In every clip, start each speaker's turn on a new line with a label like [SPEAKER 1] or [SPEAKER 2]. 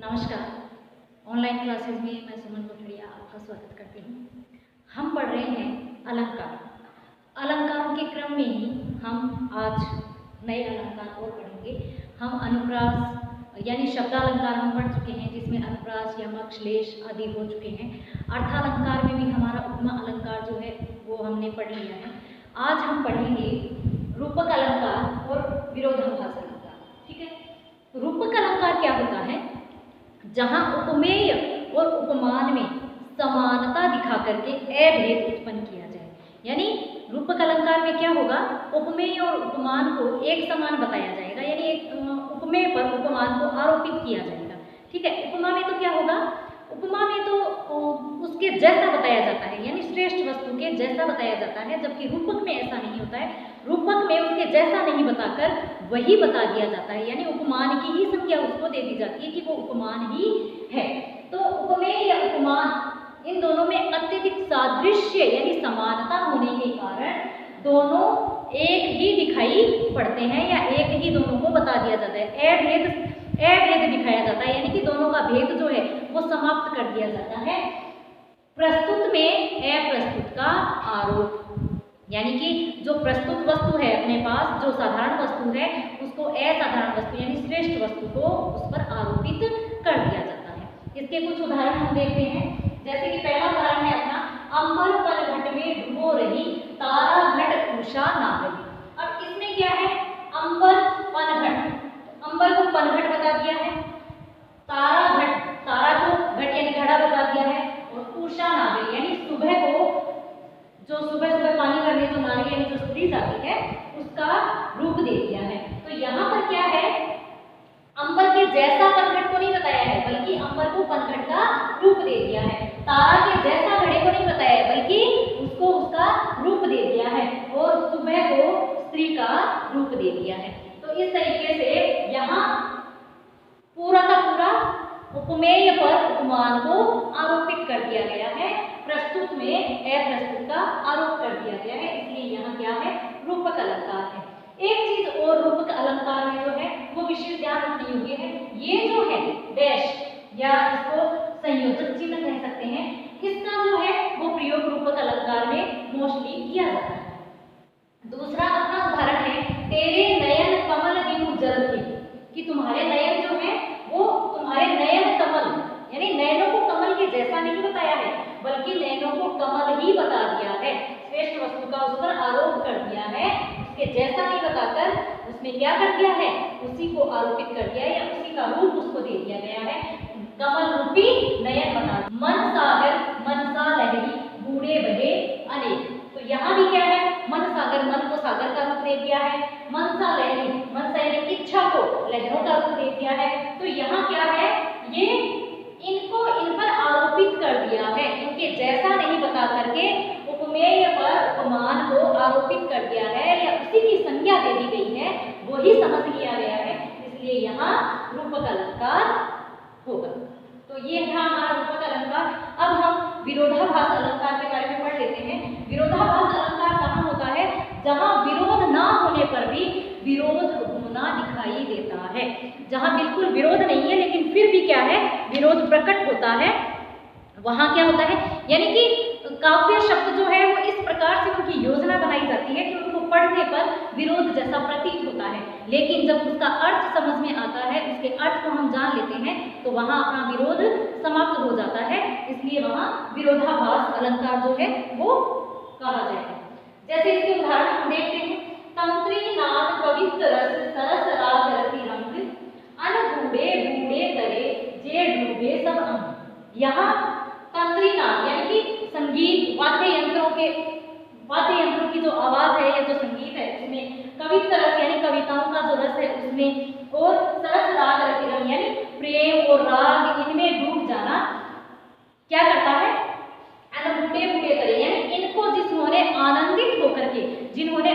[SPEAKER 1] नमस्कार। Online classes में मैं सुमन पठड़िया आपका स्वागत करती हूँ। हम पढ़ रहे हैं अलंकार। अलंकारों के क्रम में ही हम आज नए अलंकार और पढ़ेंगे। हम अनुप्रास यानी शब्दालंकार हम पढ़ चुके हैं, जिसमें अनुप्रास, यमक, श्लेष आदि हो चुके हैं। अर्थालंकार में भी हमारा उपमा अलंकार जो है वो हमने पढ़ लिया है। आज हम पढ़ेंगे रूपक अलंकार और विरोधाभास अलंकार। ठीक है, रूपक अलंकार क्या होता है? जहां उपमेय और उपमान में समानता दिखा करके अभेद उत्पन्न किया जाए। यानी रूपक अलंकार में क्या होगा, उपमेय और उपमान को एक समान बताया जाएगा, यानी एक उपमेय पर उपमान को आरोपित किया जाएगा। ठीक है, उपमा में तो क्या होगा, उपमा में तो उसके जैसा बताया जाता है, यानी श्रेष्ठ वस्तु के जैसा बताया जाता है, जबकि रूपक में ऐसा नहीं होता है। रूपक में उसके जैसा नहीं बताकर वही बता दिया जाता है, यानी उपमान की ही संज्ञा उसको दे दी जाती है कि वो उपमान ही है। तो उपमेय या उपमान इन दोनों में अत्यधिक सादृश्य यानी समानता होने के कारण दोनों एक ही दिखाई पड़ते हैं, या एक ही दोनों को बता दिया जाता है। अभेद दिखाया जाता है, यानी कि दोनों का भेद जो है वो समाप्त कर दिया जाता है। प्रस्तुत में अप्रस्तुत का आरोप, यानी कि जो प्रस्तुत वस्तु है अपने पास, जो साधारण वस्तु है, उसको असाधारण वस्तु यानी श्रेष्ठ वस्तु को उस पर आरोपित कर दिया जाता है। इसके कुछ उदाहरण हम देखते हैं। जैसे कि पहला उदाहरण है अपना, अंबर पन घट में डूबो रही, तारा घट उषा ना गई। अब इसमें क्या है, अंबर पन घट, अंबर को पनघट बता दिया है, तारा घट, तारा को घट यानी घड़ा बता दिया है, और उषा नाग यानी सुबह को, जो सुबह सुबह पानी भरने जो नारी यानी जो स्त्री जाती है उसका रूप दे दिया है। तो यहाँ पर क्या है, अंबर के जैसा पनघट को नहीं बताया है, बल्कि अंबर को पनघट का रूप दे दिया है। तारा के जैसा घड़े को नहीं बताया है, बल्कि उसको उसका रूप दे दिया है, और सुबह को स्त्री का रूप दे दिया है। तो इस तरीके से यहाँ पूरा का पूरा उपमेय पर उपमान को आरोपित कर दिया गया है, प्रस्तुत में अप्रस्तुत का आरोप कर दिया गया है। इसलिए यहाँ क्या है, रूपक अलंकार है। एक चीज और रूपक अलंकार में जो है वो विशेष ध्यान रखने योग्य है, ये जो है डैश या इसको संयोजक चिन्ह कह सकते हैं, इसका जो है वो प्रयोग रूपक अलंकार में मोस्टली किया जाता है। दूसरा अपना उदाहरण है, तेरे नयन कमल बिनु जल के, कि तुम्हारे नयन जो है वो तुम्हारे नयन कमल यानी नयनों को कमल के जैसा नहीं बताया है, बल्कि नयनों को कमल ही बता दिया है। श्रेष्ठ वस्तु का उस पर आरोप कर दिया है, उसके जैसा नहीं बताकर उसमें क्या कर दिया है, उसी को आरोपित कर दिया है, या उसी का रूप उसको दे दिया गया है। कमल रूपी नयन बता, मन सागर मन सा लहरी बूढ़े बहे अनेक। तो यहाँ भी क्या है, मन सागर, मन को सागर का रूप दे दिया है, मन सा लहरी, मन सा यानी इच्छा को लहरों का रूप दे दिया है। तो यहाँ क्या है, ये इनको इन पर आरोपित कर दिया है, इनके जैसा नहीं बता करके उपमेय पर उपमान को आरोपित कर दिया है, या उसी की संज्ञा दे दी गई है, वही समझ लिया गया है। इसलिए यहाँ रूपक अलंकार होगा। तो ये था हमारा रूपक अलंकार। अब हम विरोधाभास अलंकार के बारे में पढ़ लेते हैं। विरोधाभास अलंकार कहाँ होता है, जहाँ विरोध ना होने पर भी विरोध होना दिखाई देता है। जहाँ बिल्कुल विरोध नहीं है लेकिन फिर भी क्या है, विरोध प्रकट होता है, वहां क्या होता है, यानी कि काव्य शब्द जो है वो इस प्रकार से उनकी योजना बनाई जाती है कि उनको पढ़ने पर विरोध जैसा प्रतीत होता है, लेकिन जब उसका अर्थ समझ में आता है, उसके अर्थ को हम जान लेते हैं, तो वहां अपना विरोध समाप्त हो जाता है। इसलिए वहां विरोधाभास अलंकार जो है वो कहा जाएगा। जैसे इसके उदाहरण हम देखते हैं, तंत्री नाद पवित्र रस सरस राग रति रंग, अन बूढ़े बूढ़े करे जे डूबे सब अंग। यहाँ तंत्री नाद यानी कि संगीत, वाद्य यंत्रों की जो आवाज है या जो संगीत है उसमें, कवित्र रस यानी कविताओं का जो रस है उसमें, और सरस राग रति रंग यानी प्रेम और राग इनमें डूब जाना क्या करता है, बूढ़े बूढ़े करे, यानी इनको जिन्होंने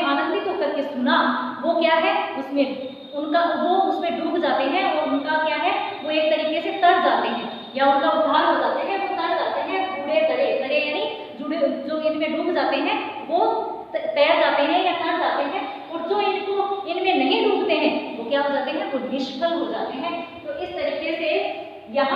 [SPEAKER 1] आनंदित होकर के सुना, वो क्या है उसमें उनका वो उसमें डूब जाते हैं, और उनका क्या है वो एक तरीके से तर जाते हैं, या उनका उद्धार हो जाते हैं, वो तर जाते हैं। बूढ़े करे यानी जुड़े, जो इनमें डूब जाते हैं वो तैर जाते हैं या तर जाते हैं, और जो इनमें नहीं डूबते हैं वो क्या हो जाते हैं, वो निष्फल हो जाते हैं। तो इस तरीके से यहाँ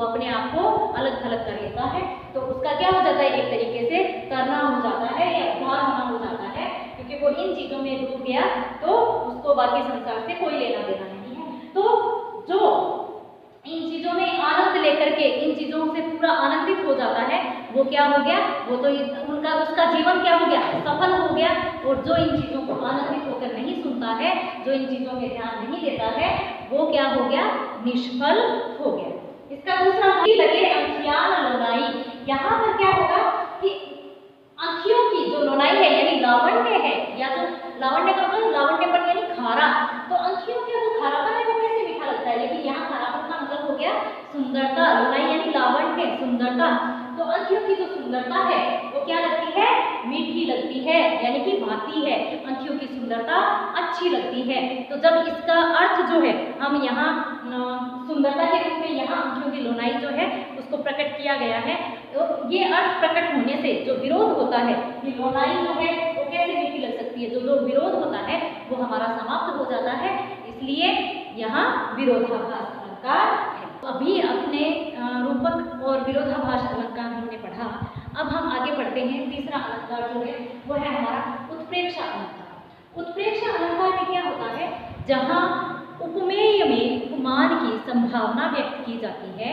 [SPEAKER 1] वो अपने आप को अलग थलग कर लेता है, तो उसका क्या हो जाता है, एक तरीके से तरना हो जाता है या उद्धार होना हो जाता है, क्योंकि वो इन चीजों में डूब गया तो उसको बाकी संसार से कोई लेना देना नहीं है। तो जो इन चीजों में आनंद लेकर के इन चीजों से पूरा आनंदित हो जाता है, वो क्या हो गया, वो तो उनका उसका जीवन क्या हो गया, सफल हो गया। और जो इन चीजों को आनंदित होकर नहीं सुनता है, जो इन चीजों में ध्यान नहीं देता है, वो क्या हो गया, निष्फल हो गया। इसका दूसरा लगे अंखियान लोनाई। यहाँ पर क्या होगा कि आंखियों की जो लोनाई है यानी लावण्य है, या जो लावण्य का मतलब लावण्यपन यानी खारा, तो आंखियों के जो खारापन है वो कैसे मीठा लगता है, लेकिन यहाँ खारापन का मतलब हो गया सुंदरता। लोनाई यानी लावण्य, सुंदरता। तो आंखियों की जो सुंदरता है वो क्या लगती है, मीठी लगती है, यानी कि भाती है। आंखियों की सुंदरता अच्छी लगती है। तो जब इसका अर्थ जो है हम यहाँ सुंदरता के रूप में यहाँ आंखियों की लोनाई जो है उसको प्रकट किया गया है, तो ये अर्थ प्रकट होने से जो विरोध होता है कि लोनाई जो है वो कैसे मीठी लग सकती है, जो विरोध होता है वो हमारा समाप्त हो जाता है, इसलिए यहाँ विरोधाभास अलंकार है। तो अभी अपने रूपक और विरोधाभास अलंकार हमने पढ़ा। अब हम आगे बढ़ते हैं। तीसरा अलंकार जो है वो है हमारा उत्प्रेक्षा अलंकार। उत्प्रेक्षा अलंकार में क्या होता है, जहाँ उपमेय में उपमान की संभावना व्यक्त की जाती है,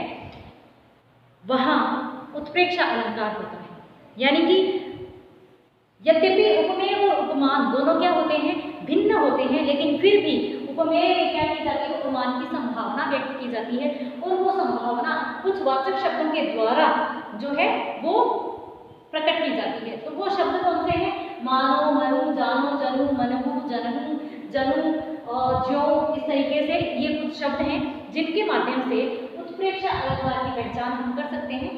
[SPEAKER 1] वहाँ उत्प्रेक्षा अलंकार होता है। यानी कि यद्यपि उपमेय और उपमान दोनों क्या होते हैं, भिन्न होते हैं, लेकिन फिर भी उपमेय में क्या की जाती है, उपमान की संभावना व्यक्त की जाती है, और वो संभावना कुछ वाचक शब्दों के द्वारा जो है वो प्रकट की जाती है। तो वो शब्द कौन से हैं, मानो, मनु, जानो, जनु, मनहु, जनहु, जनु, ज्यो, इस तरीके से ये कुछ शब्द हैं जिनके माध्यम से उत्प्रेक्षा अलंकार की पहचान हम कर सकते हैं।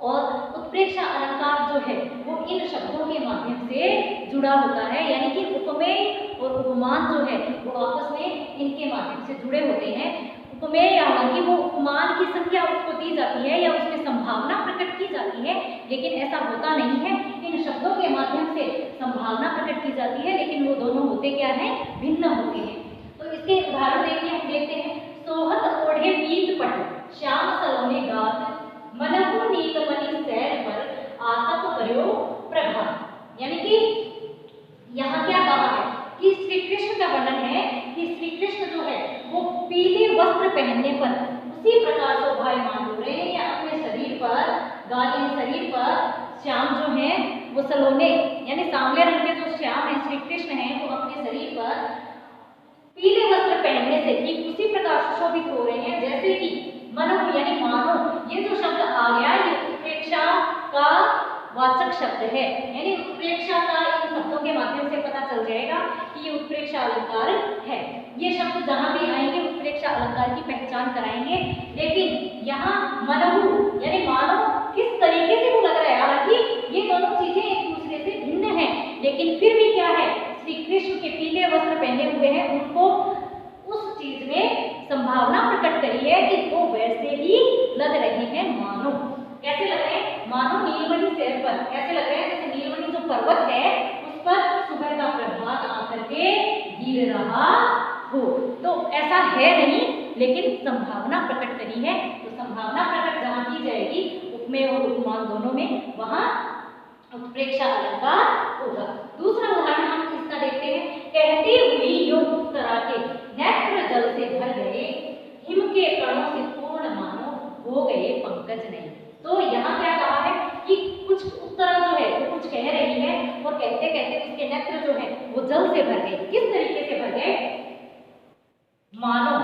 [SPEAKER 1] और उत्प्रेक्षा अलंकार जो है वो इन शब्दों के माध्यम से जुड़ा होता है, यानी कि उपमेय और उपमान जो है वो आपस में इनके माध्यम से जुड़े होते हैं। उपमेय हालांकि वो उपमान की संख्या उसको दी जाती है या उसमें संभावना प्रकट की जाती है, लेकिन ऐसा होता नहीं है। इन शब्दों के माध्यम से संभावना प्रकट की जाती है, लेकिन वो दोनों होते क्या है, भिन्न होते हैं। तो इसके उदाहरण देखिए, हम देखते हैं, सोहत ओढ़े पीत पट श्याम सलोने गात मनहु नीत मणि सैर पर आतप करो प्रभात। यानी कि यहाँ क्या कहा है कि श्री कृष्ण का वर्णन है कि श्री कृष्ण जो है वो पीले वस्त्र पहनने पर उसी प्रकार शोभायमान हो रहे हैं, या अपने शरीर पर गाय शरीर पर श्याम जो है वो सलोने यानी सांवले रंग के जो श्याम है श्री कृष्ण है वो अपने शरीर पर पीले वस्त्र पहनने से ठीक उसी प्रकार सुशोभित हो रहे हैं जैसे कि मनो यानी मानो। ये जो शब्द आ गया ये उत्प्रेक्षा का वाचक शब्द है, यानी उत्प्रेक्षा का इन शब्दों के माध्यम से पता चल जाएगा कि ये उत्प्रेक्षा अलंकार है। ये शब्द जहां भी आएंगे उत्प्रेक्षा अलंकार की पहचान कराएंगे। लेकिन यहाँ मनहु यानी मानो किस तरीके से वो लग रहा है, हालांकि ये दोनों चीजें एक दूसरे से भिन्न हैं, लेकिन फिर भी क्या है, श्री कृष्ण के पीले वस्त्र पहने हुए हैं, उनको उस चीज में संभावना प्रकट करी है कि वो वैसे ही लग रहे हैं। मानो कैसे लग रहे हैं, मानो नीलमणि सैर पर, कैसे लग रहे हैं जैसे नीलमणि जो पर्वत है उस पर सुबह का प्रभात आकर के गिर रहा हो। तो ऐसा है नहीं, लेकिन संभावना प्रकट करी है। तो संभावना प्रकट जहां की जाएगी उपमेय और उपमान दोनों में, वहां उत्प्रेक्षा अलंकार होगा। दूसरा उदाहरण हम इसका देखते हैं, कहती हुई यो उत्तरा के नेत्र जल से भर गए, हिम के कणों से पूर्ण मानो हो गए पंकज नहीं। तो यहाँ क्या कहा है कि कुछ उत्तरा जो है वो कुछ कह रही है और कहते कहते उसके नेत्र जो है वो जल से भर गए। किस तरीके से भर गए, मानो।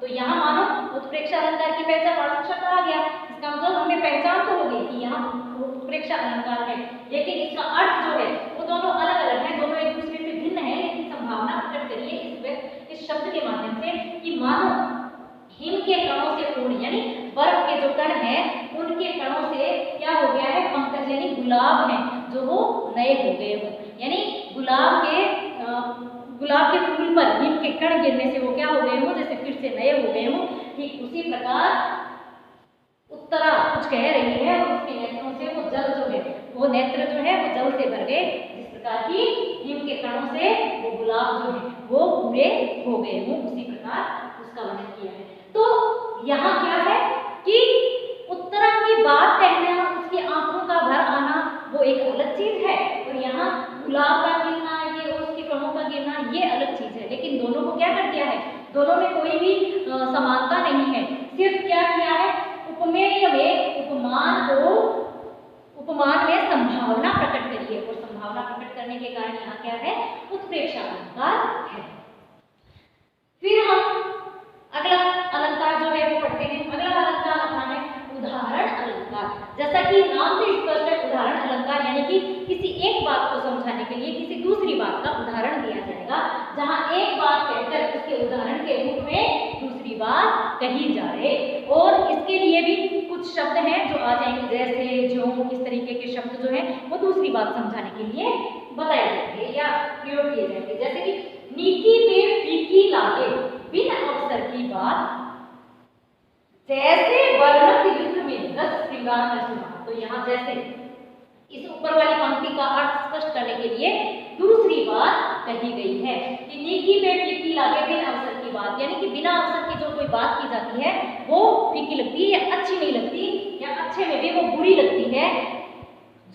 [SPEAKER 1] तो यहाँ मानो उत्प्रेक्षा अलंकार की पहचान वाचक शब्द आ गया, इसका मतलब हमें पहचान तो होगी कि यहाँ उत्प्रेक्षा अलंकार है, लेकिन इसका अर्थ जो है वो दोनों अलग अलग है, दोनों एक दूसरे से भिन्न है। लेकिन संभावना प्रकट करिए इस शब्द के माध्यम से कि मानो हिम के कणों से पूर्ण यानी बर्फ के जो कण हैं उनके कणों से क्या हो गया है, पंकज यानी गुलाब है जो वो नए हो गए हो। यानी गुलाब के फूल पर हिम के कण गिरने से वो क्या हो गए हो, जैसे फिर से नए हो गए हो। ठीक उसी प्रकार उत्तरा कुछ कह रही है और उसके नेत्रों से वो जल जो है वो नेत्र जो है वो जल से भर गए, जिस प्रकार की हिम के कणों से वो गुलाब जो है वो पूरे हो गए हो, उसी प्रकार उसका वर्णन किया है। तो यहाँ क्या है कि उपमान में संभावना प्रकट करिए, और संभावना प्रकट करने के कारण यहाँ क्या है, उत्प्रेक्षा अलंकार है। फिर हम अगला अलंकार जो है वो पढ़ते हैं। अगला अलंकार अपना है उदाहरण अलंकार। जैसा कि नाम से स्पष्ट है, उदाहरण अलंकार यानी कि किसी एक बात को समझाने के लिए किसी दूसरी बात का उदाहरण दिया जाएगा, जहां एक बात कहकर उसके उदाहरण के रूप में दूसरी बात कही जाए। और इसके लिए भी कुछ शब्द हैं जो आ जाएंगे, जैसे, जो, इस तरीके के शब्द जो हैं वो दूसरी बात समझाने के लिए बताए जाएंगे या प्रयोग किए जाएंगे। जैसे कि नीकी पे फीकी लागे बिन अवसर की बात, जैसे वर्णक युद्ध में रस श्रृंगार न सुना। तो यहाँ जैसे, इस ऊपर वाली पंक्ति का अर्थ स्पष्ट करने के लिए दूसरी बात कही गई है कि नीकी पे फीकी लागे बिन अवसर की बात, यानी कि बिना अवसर की जो कोई बात की जाती है वो फीकी लगती है या अच्छी नहीं लगती, या अच्छे में भी वो बुरी लगती है,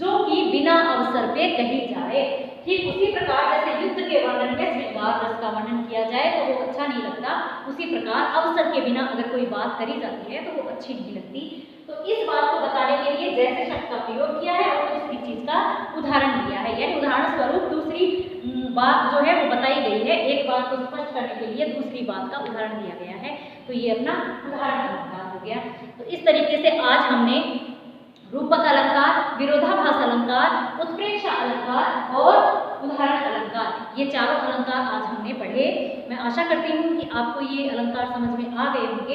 [SPEAKER 1] जो कि बिना अवसर पे कही जाए। ठीक उसी प्रकार जैसे युद्ध के वर्णन में श्रृंगार रस का वर्णन किया जाए तो वो अच्छा नहीं लगता, उसी प्रकार अवसर के बिना अगर कोई बात करी जाती है तो वो अच्छी नहीं लगती। तो इस बात को बताने के लिए जैसे शब्द का प्रयोग किया है और दूसरी चीज का उदाहरण दिया है, यानी उदाहरण स्वरूप दूसरी बात जो है वो बताई गई है, एक बात को स्पष्ट करने के लिए दूसरी बात का उदाहरण दिया गया है। तो ये अपना उदाहरण अलंकार हो गया। तो इस तरीके से आज हमने रूपक अलंकार, विरोधाभास अलंकार, उत्प्रेक्षा अलंकार और उदाहरण अलंकार, ये चारों अलंकार आज हमने पढ़े। मैं आशा करती हूँ कि आपको ये अलंकार समझ में आ गए होंगे।